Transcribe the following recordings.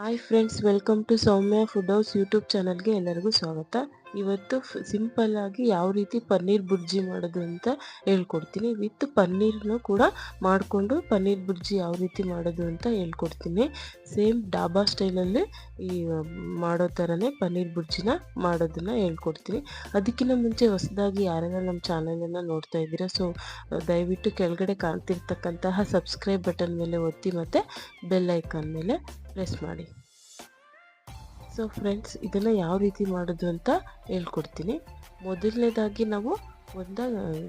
Hi friends, welcome to Soumya food house YouTube ಚಾನಲ್ಗೆ ಎಲ್ಲರಿಗೂ ಸ್ವಾಗತ. ಇವತ್ತು ಸಿಂಪಲ್ ಆಗಿ ಯಾವ ರೀತಿ ಪನ್ನೀರ್ ಬುರ್ಜಿ ಮಾಡೋದು ಅಂತ ಹೇಳ್ಕೊಡ್ತೀನಿ. ವಿತ್ ಪನ್ನೀರ್ನು ಕೂಡ ಮಾಡಿಕೊಂಡು ಪನ್ನೀರ್ ಬುರ್ಜಿ ಯಾವ ರೀತಿ ಮಾಡೋದು ಅಂತ ಹೇಳ್ಕೊಡ್ತೀನಿ. ಸೇಮ್ ಡಾಬಾ ಸ್ಟೈಲಲ್ಲಿ ಈ ಮಾಡೋ ಥರನೇ ಪನ್ನೀರ್ ಬುರ್ಜಿನ ಮಾಡೋದನ್ನು ಹೇಳ್ಕೊಡ್ತೀನಿ. ಅದಕ್ಕಿಂತ ಮುಂಚೆ ಹೊಸದಾಗಿ ಯಾರೆಲ್ಲ ನಮ್ಮ ಚಾನಲನ್ನು ನೋಡ್ತಾ ಇದ್ದೀರಾ, ಸೊ ದಯವಿಟ್ಟು ಕೆಳಗಡೆ ಕಾಣ್ತಿರ್ತಕ್ಕಂತಹ ಸಬ್ಸ್ಕ್ರೈಬ್ ಬಟನ್ ಮೇಲೆ ಒತ್ತಿ ಮತ್ತು ಬೆಲ್ ಐಕಾನ್ ಮೇಲೆ ಪ್ರೆಸ್ ಮಾಡಿ. ಸೊ ಫ್ರೆಂಡ್ಸ್, ಇದನ್ನು ಯಾವ ರೀತಿ ಮಾಡೋದು ಅಂತ ಹೇಳ್ಕೊಡ್ತೀನಿ. ಮೊದಲನೇದಾಗಿ ನಾವು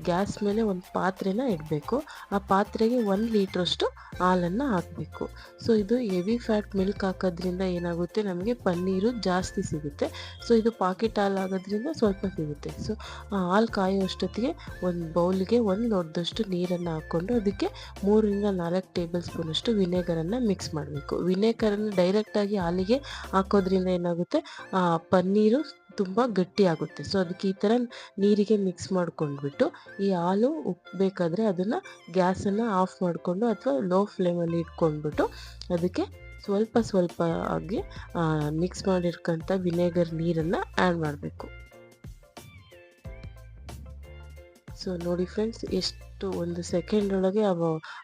ಗ್ಯಾಸ್ ಮೇಲೆ ಒಂದು ಪಾತ್ರೆನ ಇಡಬೇಕು. ಆ ಪಾತ್ರೆಗೆ 1 ಲೀಟ್ರಷ್ಟು ಹಾಲನ್ನು ಹಾಕಬೇಕು. ಸೊ ಇದು ಹೆವಿ ಫ್ಯಾಟ್ ಮಿಲ್ಕ್ ಹಾಕೋದ್ರಿಂದ ಏನಾಗುತ್ತೆ, ನಮಗೆ ಪನ್ನೀರು ಜಾಸ್ತಿ ಸಿಗುತ್ತೆ. ಸೊ ಇದು ಪಾಕೆಟ್ ಹಾಲು ಆಗೋದ್ರಿಂದ ಸ್ವಲ್ಪ ಸಿಗುತ್ತೆ. ಸೊ ಆ ಹಾಲು ಕಾಯೋ ಅಷ್ಟೊತ್ತಿಗೆ ಒಂದು ಬೌಲ್ಗೆ 1 ಲೋಟದಷ್ಟು ನೀರನ್ನು ಹಾಕ್ಕೊಂಡು ಅದಕ್ಕೆ 3ರಿಂದ 4 ಟೇಬಲ್ ಸ್ಪೂನಷ್ಟು ವಿನೆಗರನ್ನು ಮಿಕ್ಸ್ ಮಾಡಬೇಕು. ವಿನೆಗರನ್ನು ಡೈರೆಕ್ಟಾಗಿ ಹಾಲಿಗೆ ಹಾಕೋದ್ರಿಂದ ಏನಾಗುತ್ತೆ, ಆ ಪನ್ನೀರು ತುಂಬ ಗಟ್ಟಿ ಆಗುತ್ತೆ. ಸೊ ಅದಕ್ಕೆ ಈ ಥರ ನೀರಿಗೆ ಮಿಕ್ಸ್ ಮಾಡ್ಕೊಂಡ್ಬಿಟ್ಟು ಈ ಹಾಲು ಉಕ್ಕಬೇಕಾದ್ರೆ ಅದನ್ನು ಗ್ಯಾಸನ್ನು ಆಫ್ ಮಾಡಿಕೊಂಡು ಅಥವಾ ಲೋ ಫ್ಲೇಮಲ್ಲಿ ಇಟ್ಕೊಂಡ್ಬಿಟ್ಟು ಅದಕ್ಕೆ ಸ್ವಲ್ಪ ಆಗಿ ಮಿಕ್ಸ್ ಮಾಡಿರ್ಕಂಥ ವಿನೆಗರ್ ನೀರನ್ನು ಆ್ಯಡ್ ಮಾಡಬೇಕು. ಸೊ ನೋಡಿ ಫ್ರೆಂಡ್ಸ್, ಎಷ್ಟು 1 ಸೆಕೆಂಡ್ ಒಳಗೆ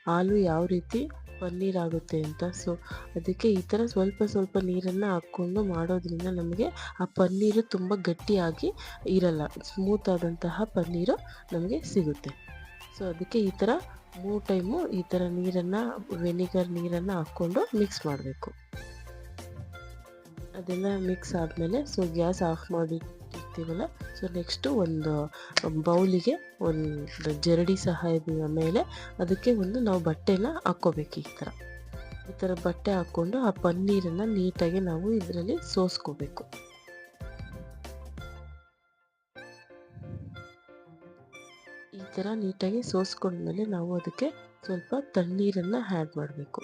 ಹಾಲು ಯಾವ ರೀತಿ ಪನ್ನೀರ್ ಆಗುತ್ತೆ ಅಂತ. ಸೊ ಅದಕ್ಕೆ ಈ ಥರ ಸ್ವಲ್ಪ ನೀರನ್ನು ಹಾಕ್ಕೊಂಡು ಮಾಡೋದ್ರಿಂದ ನಮಗೆ ಆ ಪನ್ನೀರು ತುಂಬ ಗಟ್ಟಿಯಾಗಿ ಇರಲ್ಲ, ಸ್ಮೂತ್ ಆದಂತಹ ಪನ್ನೀರು ನಮಗೆ ಸಿಗುತ್ತೆ. ಸೊ ಅದಕ್ಕೆ ಈ ಥರ 3 ಟೈಮು ಈ ಥರ ವಿನೆಗರ್ ನೀರನ್ನು ಹಾಕ್ಕೊಂಡು ಮಿಕ್ಸ್ ಮಾಡಬೇಕು. ಅದೆಲ್ಲ ಮಿಕ್ಸ್ ಆದಮೇಲೆ ಸೊ ಗ್ಯಾಸ್ ಆಫ್ ಮಾಡಿರ್ತೀವಲ್ಲ, ಸೊ ನೆಕ್ಸ್ಟು ಒಂದು ಬೌಲಿಗೆ ಒಂದು ಜರಡಿ ಸಹಾಯದ ಮೇಲೆ ಅದಕ್ಕೆ ನಾವು ಬಟ್ಟೆನ ಹಾಕ್ಕೋಬೇಕು. ಈ ಥರ ಬಟ್ಟೆ ಹಾಕ್ಕೊಂಡು ಆ ಪನ್ನೀರನ್ನು ನೀಟಾಗಿ ನಾವು ಇದರಲ್ಲಿ ಸೋಸ್ಕೋಬೇಕು. ಈ ಥರ ನೀಟಾಗಿ ಸೋಸ್ಕೊಂಡ್ಮೇಲೆ ನಾವು ಅದಕ್ಕೆ ಸ್ವಲ್ಪ ತಣ್ಣೀರನ್ನು ಆ್ಯಡ್ ಮಾಡಬೇಕು.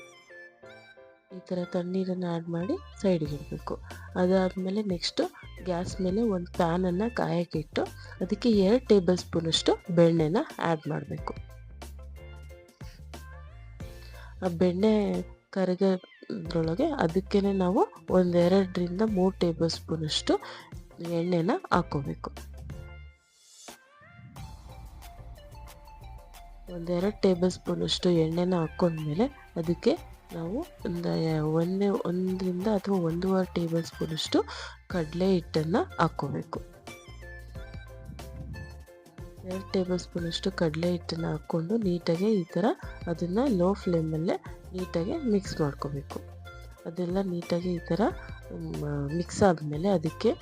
ಈ ಥರ ತಣ್ಣೀರನ್ನು ಆ್ಯಡ್ ಮಾಡಿ ಸೈಡಿಗೆ ಇಡಬೇಕು. ಅದಾದಮೇಲೆ ನೆಕ್ಸ್ಟು ಗ್ಯಾಸ್ ಮೇಲೆ ಒಂದು ಪ್ಯಾನನ್ನು ಕಾಯಕ್ಕಿಟ್ಟು ಅದಕ್ಕೆ 2 ಟೇಬಲ್ ಸ್ಪೂನಷ್ಟು ಬೆಣ್ಣೆನ ಆ್ಯಡ್ ಮಾಡಬೇಕು. ಆ ಬೆಣ್ಣೆ ಕರಗೋದ್ರೊಳಗೆ ಅದಕ್ಕೆ ನಾವು 2ರಿಂದ 3 ಟೇಬಲ್ ಸ್ಪೂನಷ್ಟು ಎಣ್ಣೆನ ಹಾಕ್ಕೋಬೇಕು. 2 ಟೇಬಲ್ ಸ್ಪೂನಷ್ಟು ಎಣ್ಣೆನ ಹಾಕ್ಕೊಂಡ್ಮೇಲೆ ಅದಕ್ಕೆ ನಾವು 1ರಿಂದ ಅಥವಾ 1.5 ಟೇಬಲ್ ಸ್ಪೂನಷ್ಟು ಕಡಲೆ ಹಿಟ್ಟನ್ನು ಹಾಕ್ಕೋಬೇಕು. 2 ಟೇಬಲ್ ಸ್ಪೂನಷ್ಟು ಕಡಲೆ ಹಿಟ್ಟನ್ನು ಹಾಕ್ಕೊಂಡು ನೀಟಾಗಿ ಈ ಥರ ಅದನ್ನು ಲೋ ಫ್ಲೇಮಲ್ಲೇ ನೀಟಾಗಿ ಮಿಕ್ಸ್ ಮಾಡ್ಕೋಬೇಕು. ಅದೆಲ್ಲ ನೀಟಾಗಿ ಈ ಥರ ಮಿಕ್ಸ್ ಆದಮೇಲೆ ಅದಕ್ಕೆ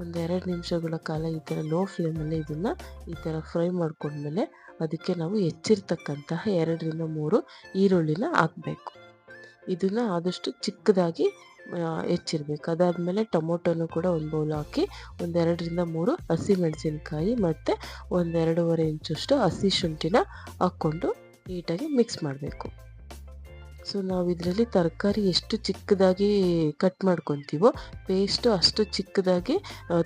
1-2 ನಿಮಿಷಗಳ ಕಾಲ ಈ ಥರ ಲೋ ಫ್ಲೇಮಲ್ಲೇ ಇದನ್ನು ಈ ಥರ ಫ್ರೈ ಮಾಡ್ಕೊಂಡ್ಮೇಲೆ ಅದಕ್ಕೆ ನಾವು ಹೆಚ್ಚಿರ್ತಕ್ಕಂತಹ 2ರಿಂದ 3 ಈರುಳ್ಳಿನ ಹಾಕಬೇಕು. ಇದನ್ನು ಆದಷ್ಟು ಚಿಕ್ಕದಾಗಿ ಹೆಚ್ಚಿರಬೇಕು. ಅದಾದಮೇಲೆ ಟೊಮೊಟೊನು ಕೂಡ ಒಂದು ಬೌಲ್ ಹಾಕಿ 2ರಿಂದ 3 ಹಸಿಮೆಣಸಿನ್ಕಾಯಿ ಮತ್ತು 1-2.5 ಇಂಚಷ್ಟು ಹಸಿ ಶುಂಠಿನ ಹಾಕ್ಕೊಂಡು ನೀಟಾಗಿ ಮಿಕ್ಸ್ ಮಾಡಬೇಕು. ಸೊ ನಾವು ಇದರಲ್ಲಿ ತರಕಾರಿ ಎಷ್ಟು ಚಿಕ್ಕದಾಗಿ ಕಟ್ ಮಾಡ್ಕೊತೀವೋ ಪೇಸ್ಟು ಅಷ್ಟು ಚಿಕ್ಕದಾಗಿ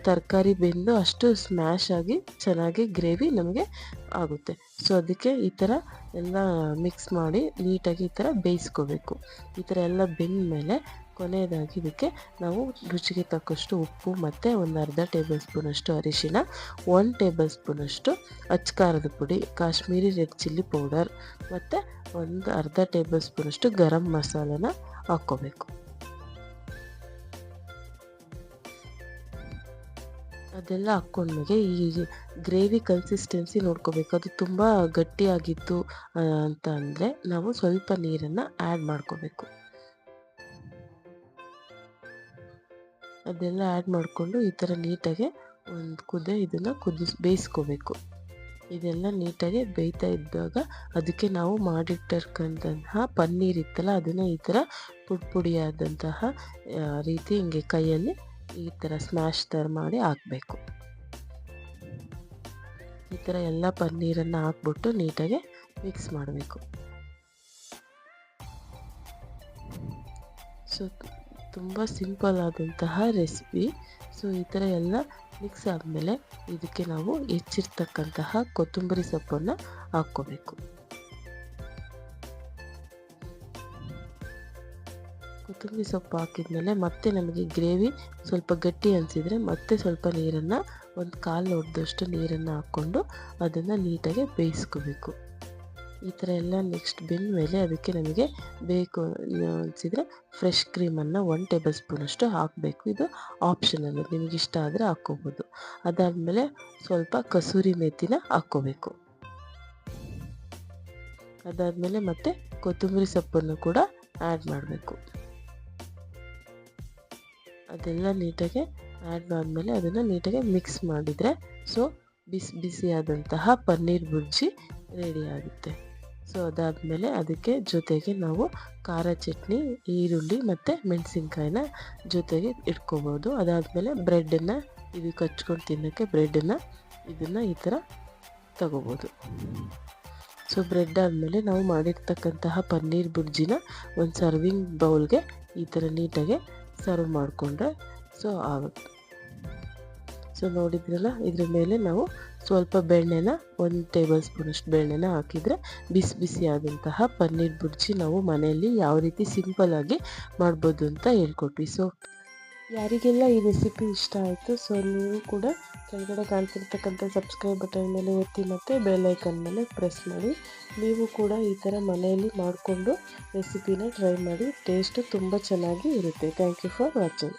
ತರಕಾರಿ ಬೆಂದು ಅಷ್ಟು ಸ್ಮ್ಯಾಶ್ ಆಗಿ ಚೆನ್ನಾಗಿ ಗ್ರೇವಿ ನಮಗೆ ಆಗುತ್ತೆ. ಸೊ ಅದಕ್ಕೆ ಈ ಥರ ಎಲ್ಲ ಮಿಕ್ಸ್ ಮಾಡಿ ನೀಟಾಗಿ ಈ ಥರ ಬೇಯಿಸ್ಕೋಬೇಕು. ಈ ಥರ ಎಲ್ಲ ಬೆಂದಮೇಲೆ ಕೊನೆಯದಾಗಿ ಇದಕ್ಕೆ ನಾವು ರುಚಿಗೆ ತಕ್ಕಷ್ಟು ಉಪ್ಪು ಮತ್ತು 1/2 ಟೇಬಲ್ ಸ್ಪೂನಷ್ಟು ಅರಿಶಿನ, 1 ಟೇಬಲ್ ಸ್ಪೂನಷ್ಟು ಅಚ್ಚಕಾರದ ಪುಡಿ, ಕಾಶ್ಮೀರಿ ರೆಡ್ ಚಿಲ್ಲಿ ಪೌಡರ್ ಮತ್ತು 1/2 ಟೇಬಲ್ ಸ್ಪೂನಷ್ಟು ಗರಂ ಮಸಾಲನ ಹಾಕ್ಕೋಬೇಕು. ಅದೆಲ್ಲ ಹಾಕ್ಕೊಂಡ್ಮೇಲೆ ಈ ಗ್ರೇವಿ ಕನ್ಸಿಸ್ಟೆನ್ಸಿ ನೋಡ್ಕೋಬೇಕು. ಅದು ತುಂಬ ಗಟ್ಟಿಯಾಗಿತ್ತು ಅಂತ ಅಂದರೆ ನಾವು ಸ್ವಲ್ಪ ನೀರನ್ನು ಆ್ಯಡ್ ಮಾಡ್ಕೋಬೇಕು. ಅದೆಲ್ಲ ಆ್ಯಡ್ ಮಾಡಿಕೊಂಡು ಈ ಥರ ನೀಟಾಗಿ ಇದನ್ನು ಬೇಯಿಸ್ಕೋಬೇಕು. ಇದೆಲ್ಲ ನೀಟಾಗಿ ಬೇಯ್ತಾ ಇದ್ದಾಗ ಅದಕ್ಕೆ ನಾವು ಮಾಡಿಟ್ಟಿರ್ತಕ್ಕಂತಹ ಪನ್ನೀರ್ ಇತ್ತಲ್ಲ ಅದನ್ನು ಈ ಥರ ಪುಡಿಯಾದಂತಹ ರೀತಿ ಹಿಂಗೆ ಕೈಯಲ್ಲಿ ಈ ಥರ ಸ್ಮ್ಯಾಶ್ ಥರ ಮಾಡಿ ಹಾಕಬೇಕು. ಈ ಥರ ಎಲ್ಲ ಪನ್ನೀರನ್ನು ಹಾಕ್ಬಿಟ್ಟು ನೀಟಾಗಿ ಮಿಕ್ಸ್ ಮಾಡಬೇಕು. ಸೊ ತುಂಬ ಸಿಂಪಲ್ ಆದಂತಹ ರೆಸಿಪಿ. ಸೊ ಈ ಥರ ಎಲ್ಲ ಮಿಕ್ಸ್ ಆದಮೇಲೆ ಇದಕ್ಕೆ ನಾವು ಹೆಚ್ಚಿರ್ತಕ್ಕಂತಹ ಕೊತ್ತಂಬರಿ ಸೊಪ್ಪನ್ನು ಹಾಕ್ಕೋಬೇಕು. ಕೊತ್ತಂಬರಿ ಸೊಪ್ಪು ಹಾಕಿದ್ಮೇಲೆ ಮತ್ತೆ ನಮಗೆ ಗ್ರೇವಿ ಸ್ವಲ್ಪ ಗಟ್ಟಿ ಅನಿಸಿದರೆ ಮತ್ತೆ ಸ್ವಲ್ಪ ನೀರನ್ನು ಒಂದು 1/4 ಲೋಟದಷ್ಟು ನೀರನ್ನು ಹಾಕ್ಕೊಂಡು ಅದನ್ನು ನೀಟಾಗಿ ಬೇಯಿಸ್ಕೋಬೇಕು. ಈ ಥರ ಎಲ್ಲ ನೆಕ್ಸ್ಟ್ ಬೆಂದಮೇಲೆ ಅದಕ್ಕೆ ನಮಗೆ ಬೇಕು ಅನಿಸಿದರೆ ಫ್ರೆಶ್ ಕ್ರೀಮನ್ನು 1 ಟೇಬಲ್ ಸ್ಪೂನಷ್ಟು ಹಾಕಬೇಕು. ಇದು ಆಪ್ಷನಲ್, ನಿಮಗೆ ಇಷ್ಟ ಆದರೆ ಹಾಕ್ಕೋಬೋದು. ಅದಾದಮೇಲೆ ಸ್ವಲ್ಪ ಕಸೂರಿ ಮೇಥಿನ ಹಾಕ್ಕೋಬೇಕು. ಅದಾದಮೇಲೆ ಮತ್ತೆ ಕೊತ್ತಂಬರಿ ಸೊಪ್ಪನ್ನು ಕೂಡ ಆ್ಯಡ್ ಮಾಡಬೇಕು. ಅದೆಲ್ಲ ನೀಟಾಗಿ ಆ್ಯಡ್ ಮಾಡಿದ್ಮೇಲೆ ಅದನ್ನು ನೀಟಾಗಿ ಮಿಕ್ಸ್ ಮಾಡಿದರೆ ಬಿಸಿ ಬಿಸಿಯಾದಂತಹ ಪನ್ನೀರ್ ಬುರ್ಜಿ ರೆಡಿ ಆಗುತ್ತೆ. ಅದಾದಮೇಲೆ ಅದಕ್ಕೆ ಜೊತೆಗೆ ನಾವು ಖಾರ ಚಟ್ನಿ, ಈರುಳ್ಳಿ ಮತ್ತು ಮೆಣಸಿನ್ಕಾಯಿನ ಜೊತೆಗೆ ಇಟ್ಕೋಬೋದು. ಅದಾದಮೇಲೆ ಬ್ರೆಡ್ಡನ್ನು ಇದಕ್ಕೆ ಹಚ್ಕೊಂಡು ತಿನ್ನೋಕ್ಕೆ ಬ್ರೆಡ್ಡನ್ನು ಇದನ್ನು ಈ ಥರ ತಗೋಬೋದು. ಬ್ರೆಡ್ ಆದಮೇಲೆ ನಾವು ಮಾಡಿರ್ತಕ್ಕಂತಹ ಪನ್ನೀರ್ ಬುರ್ಜಿನ ಒಂದು ಸರ್ವಿಂಗ್ ಬೌಲ್ಗೆ ಈ ಥರ ನೀಟಾಗಿ ಸರ್ವ್ ಮಾಡಿಕೊಂಡ್ರೆ ಆಗುತ್ತೆ. ನೋಡಿದ್ರಲ್ಲ, ಇದ್ರ ಮೇಲೆ ನಾವು ಸ್ವಲ್ಪ ಬೆಣ್ಣೆನ 1 ಟೇಬಲ್ ಸ್ಪೂನಷ್ಟು ಬೆಣ್ಣೆನ ಹಾಕಿದರೆ ಬಿಸಿ ಬಿಸಿಯಾದಂತಹ ಪನ್ನೀರ್ ಬುರ್ಜಿ ನಾವು ಮನೆಯಲ್ಲಿ ಯಾವ ರೀತಿ ಸಿಂಪಲ್ಲಾಗಿ ಮಾಡ್ಬೋದು ಅಂತ ಹೇಳ್ಕೊಟ್ವಿ. ಯಾರಿಗೆಲ್ಲ ಈ ರೆಸಿಪಿ ಇಷ್ಟ ಆಯಿತು ನೀವು ಕೂಡ ಕೆಳಗಡೆ ಕಾಣ್ತಿರ್ತಕ್ಕಂಥ ಸಬ್ಸ್ಕ್ರೈಬ್ ಬಟನ್ ಮೇಲೆ ಒತ್ತಿ ಮತ್ತು ಬೆಲ್ ಐಕನ್ ಮೇಲೆ ಪ್ರೆಸ್ ಮಾಡಿ. ನೀವು ಕೂಡ ಈ ಥರ ಮನೆಯಲ್ಲಿ ಮಾಡಿಕೊಂಡು ರೆಸಿಪಿನ ಟ್ರೈ ಮಾಡಿ. ಟೇಸ್ಟು ತುಂಬ ಚೆನ್ನಾಗಿ ಇರುತ್ತೆ. Thank you for watching.